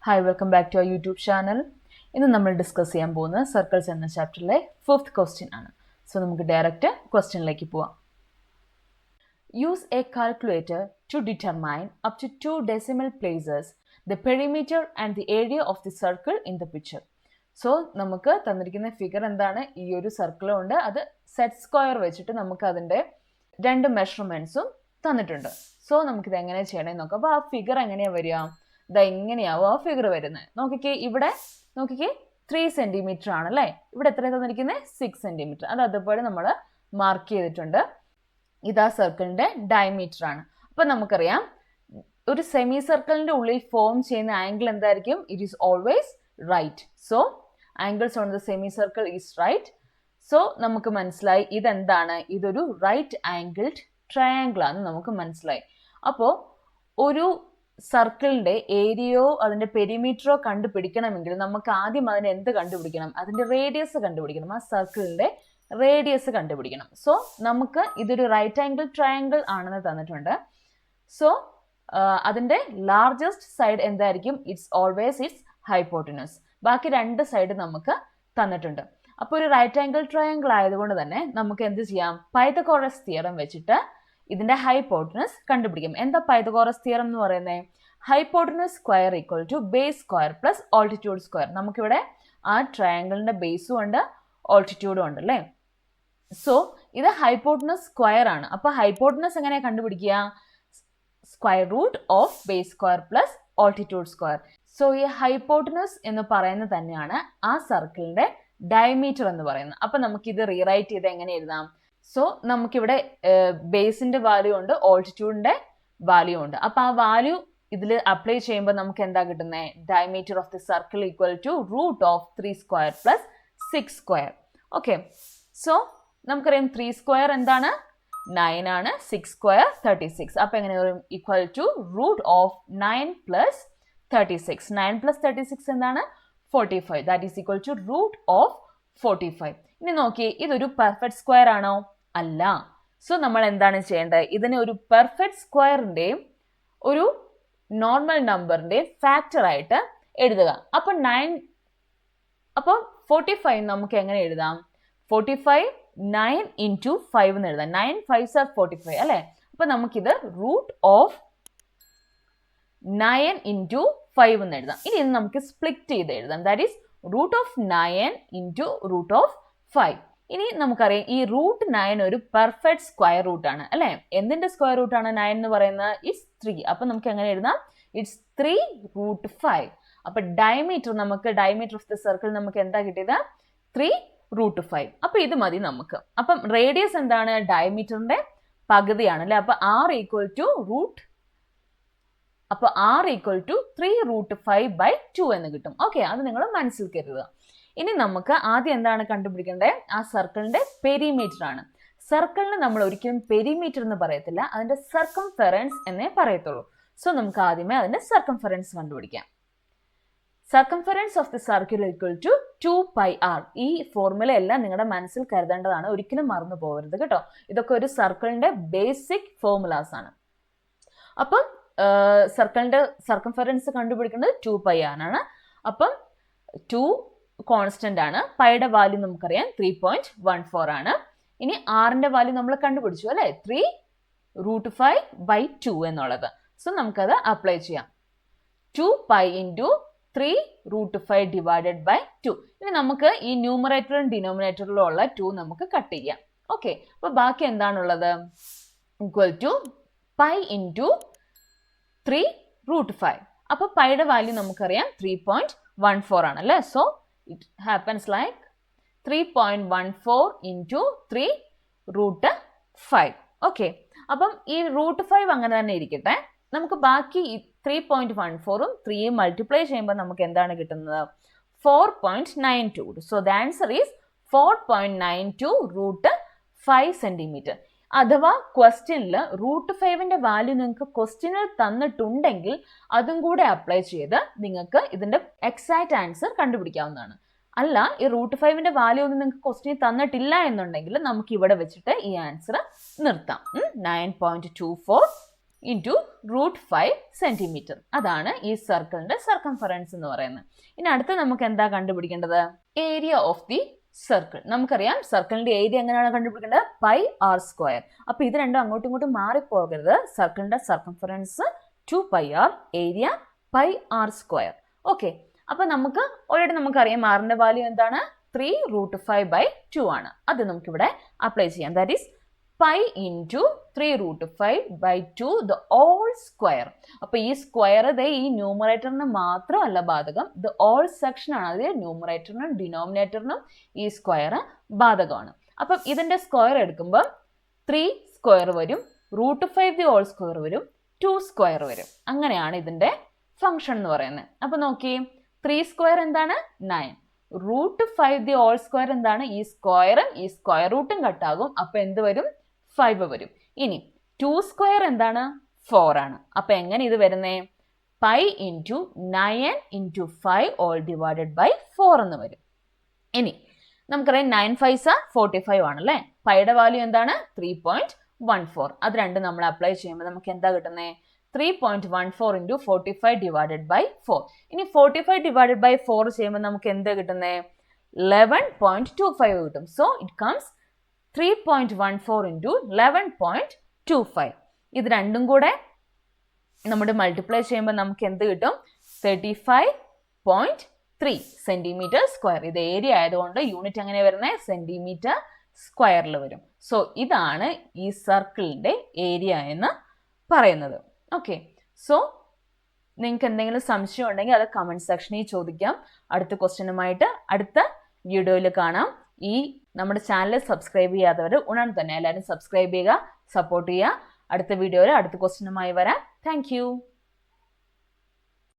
Hi, welcome back to our YouTube channel. ഇന്ന് നമ്മൾ discuss ചെയ്യാൻ പോകുന്നത് സർക്കിൾസ് എന്ന ചാപ്റ്ററിലെ 5th ക്വസ്റ്റ്യൻ ആണ്. സോ നമുക്ക് ഡയറക്റ്റ് ക്വസ്റ്റ്യനിലേക്ക് പോവാം. Use a calculator to determine up to 2 decimal places the perimeter and the area of the circle in the picture. So നമുക്ക് തന്നിരിക്കുന്ന ഫിഗർ എന്താണ്? ഈ ഒരു സർക്കിൾ ഉണ്ട്, അത് സെറ്റ് സ്ക്വയർ വെച്ചിട്ട് നമുക്ക് അതിൻ്റെ 2 മെഷർമെൻറ്റ്സും തന്നിട്ടുണ്ട്. സോ നമുക്കിത് എങ്ങനെ ചെയ്യണമെന്ന് നോക്കാം. അപ്പോൾ ആ ഫിഗർ എങ്ങനെയാണ് വരിക? ഇതാ ഇങ്ങനെയാവും ആ ഫിഗർ വരുന്നത്. നോക്കിക്കേ, ഇവിടെ നോക്കിക്കേ 3 സെൻറ്റിമീറ്റർ ആണ് അല്ലേ? ഇവിടെ എത്ര തന്നിരിക്കുന്നത്? 6 സെൻറ്റിമീറ്റർ. അത് അതുപോലെ നമ്മൾ മാർക്ക് ചെയ്തിട്ടുണ്ട്. ഇതാ സർക്കിളിൻ്റെ ഡയമീറ്റർ ആണ്. അപ്പം നമുക്കറിയാം ഒരു സെമി സർക്കിളിൻ്റെ ഉള്ളിൽ ഫോം ചെയ്യുന്ന ആംഗിൾ എന്തായിരിക്കും? It is always right. So angles on the semi circle is right. സോ നമുക്ക് മനസ്സിലായി ഇതെന്താണ്? ഇതൊരു റൈറ്റ് ആംഗിൾഡ് ട്രയാങ്കിൾ ആണെന്ന് നമുക്ക് മനസ്സിലായി. അപ്പോൾ ഒരു സർക്കിളിൻ്റെ ഏരിയയോ അതിൻ്റെ പെരിമീറ്ററോ കണ്ടുപിടിക്കണമെങ്കിൽ നമുക്ക് ആദ്യം അതിന് എന്ത് കണ്ടുപിടിക്കണം? അതിൻ്റെ റേഡിയസ് കണ്ടുപിടിക്കണം. ആ സർക്കിളിൻ്റെ റേഡിയസ് കണ്ടുപിടിക്കണം. സോ നമുക്ക് ഇതൊരു റൈറ്റ് ആംഗിൾ ട്രയാങ്കിൾ ആണെന്ന് തന്നിട്ടുണ്ട്. സോ അതിൻ്റെ ലാർജസ്റ്റ് സൈഡ് എന്തായിരിക്കും? It's always it's hypotenuse. ബാക്കി 2 സൈഡ് നമുക്ക് തന്നിട്ടുണ്ട്. അപ്പോൾ ഒരു റൈറ്റ് ആംഗിൾ ട്രയാങ്കിൾ ആയതുകൊണ്ട് തന്നെ നമുക്ക് എന്ത് ചെയ്യാം? പൈതഗോറസ് തിയറം വെച്ചിട്ട് ഇതിൻ്റെ ഹൈപ്പോട്ടനസ് കണ്ടുപിടിക്കും. എന്താ പൈതഗോറസ് തിയറം എന്ന് പറയുന്നത്? Hypotenuse square equal to base square plus altitude square. നമുക്കിവിടെ ആ ട്രയാങ്കിളിൻ്റെ ബേസും ഉണ്ട് ഓൾട്ടിറ്റ്യൂഡും ഉണ്ട് അല്ലേ? സോ ഇത് ഹൈപ്പോട്ടനസ് സ്ക്വയർ ആണ്. അപ്പോൾ ഹൈപ്പോട്ടനസ് എങ്ങനെയാണ് കണ്ടുപിടിക്കുക? Square root of base square plus altitude square. So ഈ ഹൈപ്പോട്ടനസ് എന്ന് പറയുന്നത് തന്നെയാണ് ആ സർക്കിളിൻ്റെ ഡയമീറ്റർ എന്ന് പറയുന്നത്. അപ്പം നമുക്കിത് റീറൈറ്റ് ചെയ്ത് എങ്ങനെ എഴുതാം? സോ നമുക്കിവിടെ ബേസിൻ്റെ വാല്യൂ ഉണ്ട്, ഓൾട്ടിറ്റ്യൂഡിൻ്റെ വാല്യൂ ഉണ്ട്. അപ്പോൾ ആ വാല്യൂ ഇതിൽ അപ്ലൈ ചെയ്യുമ്പോൾ നമുക്ക് എന്താ കിട്ടുന്നത്? Diameter of the circle equal to root of 3 square plus 6 square. Okay, so നമുക്കറിയാം 3 സ്ക്വയർ എന്താണ്? 9 ആണ്, 6 സ്ക്വയർ 36. അപ്പോൾ എങ്ങനെ വരും? Equal to root of 9 plus 36. 9 plus 36 എന്താണ്? 45. That is equal to root of 45. ഇനി നോക്കി, ഇതൊരു പെർഫെക്റ്റ് സ്ക്വയർ ആണോ? അല്ല. സോ നമ്മൾ എന്താണ് ചെയ്യേണ്ടത്? ഇതിനെ ഒരു പെർഫെക്റ്റ് സ്ക്വയറിൻ്റെയും ഒരു നോർമൽ നമ്പറിൻ്റെയും ഫാക്ടർ ആയിട്ട് എഴുതുക. അപ്പോൾ 45 നമുക്ക് എങ്ങനെ എഴുതാം? 45 9 ഇൻറ്റു 5 എന്ന് എഴുതാം. 9 5s are 45 അല്ലേ? അപ്പോൾ നമുക്കിത് റൂട്ട് ഓഫ് 9 ഇൻറ്റു 5 എന്ന് എഴുതാം. ഇനി ഇത് നമുക്ക് സ്പ്ലിറ്റ് ചെയ്ത് എഴുതാം. That is root of 9 into root of 5. ഇനി നമുക്കറിയാം ഈ റൂട്ട് 9 ഒരു പെർഫെക്റ്റ് സ്ക്വയർ റൂട്ട് ആണ് അല്ലേ? എന്തിൻ്റെ സ്ക്വയർ റൂട്ട് ആണ് 9 എന്ന് പറയുന്നത്? ഇറ്റ്സ് 3. അപ്പം നമുക്ക് എങ്ങനെ എഴുതാം? It's 3 root 5. അപ്പം ഡയമീറ്റർ ഓഫ് ദ സർക്കിൾ നമുക്ക് എന്താ കിട്ടിയത്? 3 റൂട്ട് 5. അപ്പം ഇത് മതി നമുക്ക്. അപ്പം റേഡിയസ് എന്താണ്? ഡയമീറ്ററിൻ്റെ പകുതിയാണ് അല്ലേ? അപ്പം R ഈക്വൽ ടു 3 റൂട്ട് 5/2 എന്ന് കിട്ടും. ഓക്കെ, അത് നിങ്ങൾ മനസ്സിൽ കരുതുക. ഇനി നമുക്ക് ആദ്യം എന്താണ് കണ്ടുപിടിക്കേണ്ടത്? ആ സർക്കിളിൻ്റെ പെരിമീറ്റർ ആണ്. സർക്കിളിന് നമ്മൾ ഒരിക്കലും പെരിമീറ്റർ എന്ന് പറയത്തില്ല, അതിൻ്റെ സർക്കംഫെറൻസ് എന്നേ പറയത്തുള്ളൂ. സോ നമുക്ക് ആദ്യമേ അതിൻ്റെ സർക്കംഫെറൻസ് കണ്ടുപിടിക്കാം. Circumference of the circle equal to 2πr. ഈ ഫോർമുല എല്ലാം നിങ്ങളുടെ മനസ്സിൽ കരുതേണ്ടതാണ്, ഒരിക്കലും മറന്നു പോകരുത് കേട്ടോ. ഇതൊക്കെ ഒരു സർക്കിളിൻ്റെ ബേസിക് ഫോർമുലാസ് ആണ്. അപ്പം സർക്കിളിൻ്റെ സർക്കംഫെറൻസ് കണ്ടുപിടിക്കുന്നത് 2πr ആണ്. അപ്പം 2 കോൺസ്റ്റന്റ് ആണ്. പൈയുടെ വാല്യൂ നമുക്കറിയാം 3.14 ആണ്. ഇനി ആറിൻ്റെ വാല്യൂ നമ്മൾ കണ്ടുപിടിച്ചു അല്ലേ? 3 റൂട്ട് 5/2 എന്നുള്ളത്. സോ നമുക്കത് അപ്ലൈ ചെയ്യാം. 2π ഇൻറ്റു 3 റൂട്ട് 5 ഡിവൈഡഡ് ബൈ 2. ഇനി നമുക്ക് ഈ ന്യൂമറേറ്ററും ഡിനോമിനേറ്ററിലും ഉള്ള 2 നമുക്ക് കട്ട് ചെയ്യാം. ഓക്കെ, അപ്പോൾ ബാക്കി എന്താണുള്ളത്? Equal to pi into 3 root 5. അപ്പോൾ പൈയുടെ വാല്യൂ നമുക്കറിയാം 3.14 ആണല്ലേ? So it happens like 3.14 into 3 root 5. Okay, അപ്പം ഈ റൂട്ട് 5 അങ്ങനെ തന്നെ ഇരിക്കട്ടെ. നമുക്ക് ബാക്കി 3.14ഉം 3യും മൾട്ടിപ്ലൈ ചെയ്യുമ്പോൾ നമുക്ക് എന്താണ് കിട്ടുന്നത്? 4.92. So the answer is 4.92 root 5 centimetre. അഥവാ ക്വസ്റ്റ്യനിൽ റൂട്ട് 5ൻ്റെ വാല്യൂ നിങ്ങൾക്ക് ക്വസ്റ്റ്യനിൽ തന്നിട്ടുണ്ടെങ്കിൽ അതും കൂടെ അപ്ലൈ ചെയ്ത് നിങ്ങൾക്ക് ഇതിൻ്റെ എക്സാക്റ്റ് ആൻസർ കണ്ടുപിടിക്കാവുന്നതാണ്. അല്ല, ഈ റൂട്ട് 5ൻ്റെ വാല്യൂ ഒന്നും നിങ്ങൾക്ക് ക്വസ്റ്റ്യൻ തന്നിട്ടില്ല എന്നുണ്ടെങ്കിൽ നമുക്ക് ഇവിടെ വെച്ചിട്ട് ഈ ആൻസർ നിർത്താം. 9.24 ഇൻറ്റു √5 സെൻറ്റിമീറ്റർ. അതാണ് ഈ സർക്കിളിൻ്റെ സർക്കംഫറൻസ് എന്ന് പറയുന്നത്. ഇനി അടുത്ത് നമുക്ക് എന്താ കണ്ടുപിടിക്കേണ്ടത്? Area of the circle. നമുക്കറിയാം സർക്കിളിൻ്റെ ഏരിയ എങ്ങനെയാണ് കണ്ടുപിടിക്കേണ്ടത്? πr². അപ്പോൾ ഇത് രണ്ടും അങ്ങോട്ടും ഇങ്ങോട്ടും മാറിപ്പോകരുത്. സർക്കിളിൻ്റെ circumference 2πr, area πr². Okay, അപ്പോൾ നമുക്ക് ഓൾറെഡി നമുക്കറിയാം ആറിൻ്റെ വാല്യൂ എന്താണ്? 3√5/2 ആണ്. അത് നമുക്കിവിടെ അപ്ലൈ ചെയ്യാം. That is pi into 3√5/2 the all square. അപ്പോൾ ഈ സ്ക്വയർ ഈ ന്യൂമറേറ്ററിന് മാത്രമല്ല ബാധകം, ഇത് ഓൾ സെക്ഷൻ ആണ്. അത് ന്യൂമറേറ്ററിനും ഡിനോമിനേറ്ററിനും ഈ സ്ക്വയർ ബാധകമാണ്. അപ്പം ഇതിൻ്റെ സ്ക്വയർ എടുക്കുമ്പോൾ 3 സ്ക്വയർ വരും, √5 ദി ഓൾ സ്ക്വയർ വരും, 2 സ്ക്വയർ വരും. അങ്ങനെയാണ് ഇതിൻ്റെ ഫംഗ്ഷൻ എന്ന് പറയുന്നത്. അപ്പോൾ നോക്കി, 3 സ്ക്വയർ എന്താണ്? 9. √5 ദി ഓൾ സ്ക്വയർ എന്താണ്? ഈ സ്ക്വയറും ഈ സ്ക്വയർ റൂട്ടും കട്ടാകും. അപ്പോൾ എന്ത് വരും? 5 വരും. ഇനി 2 സ്ക്വയർ എന്താണ്? 4 ആണ്. അപ്പോൾ എങ്ങനെ ഇത് വരുന്നേ? Pi into 9 into 5 all divided by 4 എന്ന് വരും. ഇനി നമുക്കറിയാം 9 5s 45 ആണല്ലേ. പൈയുടെ വാല്യൂ എന്താണ്? 3.14. അത് രണ്ടും നമ്മൾ അപ്ലൈ ചെയ്യുമ്പോൾ നമുക്ക് എന്താ കിട്ടുന്നത്? 3.14 ഇൻറ്റു 45 ഡിവൈഡഡ് ബൈ 4. ഇനി 45 ഡിവൈഡഡ് ബൈ 4 ചെയ്യുമ്പോൾ നമുക്ക് എന്താ കിട്ടുന്നത്? 11.25 കിട്ടും. So it comes 3.14 into 11.25. ഇത് രണ്ടും കൂടെ നമ്മൾ മൾട്ടിപ്ലൈ ചെയ്യുമ്പോൾ നമുക്ക് എന്ത് കിട്ടും? 35.3 സെൻറ്റിമീറ്റർ സ്ക്വയർ. ഇത് ഏരിയ ആയതുകൊണ്ട് യൂണിറ്റ് എങ്ങനെ വരുന്നത്? സെൻറ്റിമീറ്റർ സ്ക്വയറിൽ വരും. സോ ഇതാണ് ഈ സർക്കിളിൻ്റെ ഏരിയ എന്ന് പറയുന്നത്. ഓക്കെ, സോ നിങ്ങൾക്ക് എന്തെങ്കിലും സംശയം ഉണ്ടെങ്കിൽ അത് കമൻറ്റ് സെക്ഷനിൽ ചോദിക്കാം. അടുത്ത ക്വസ്റ്റ്യനുമായിട്ട് അടുത്ത വീഡിയോയിൽ കാണാം. ഈ നമ്മുടെ ചാനൽ സബ്സ്ക്രൈബ് ചെയ്യാത്തവർ ഉടൻ തന്നെ എല്ലാവരും സബ്സ്ക്രൈബ് ചെയ്യുക, സപ്പോർട്ട് ചെയ്യുക. അടുത്ത വീഡിയോയിൽ അടുത്ത ക്വസ്റ്റ്യനുമായി വരാം. താങ്ക്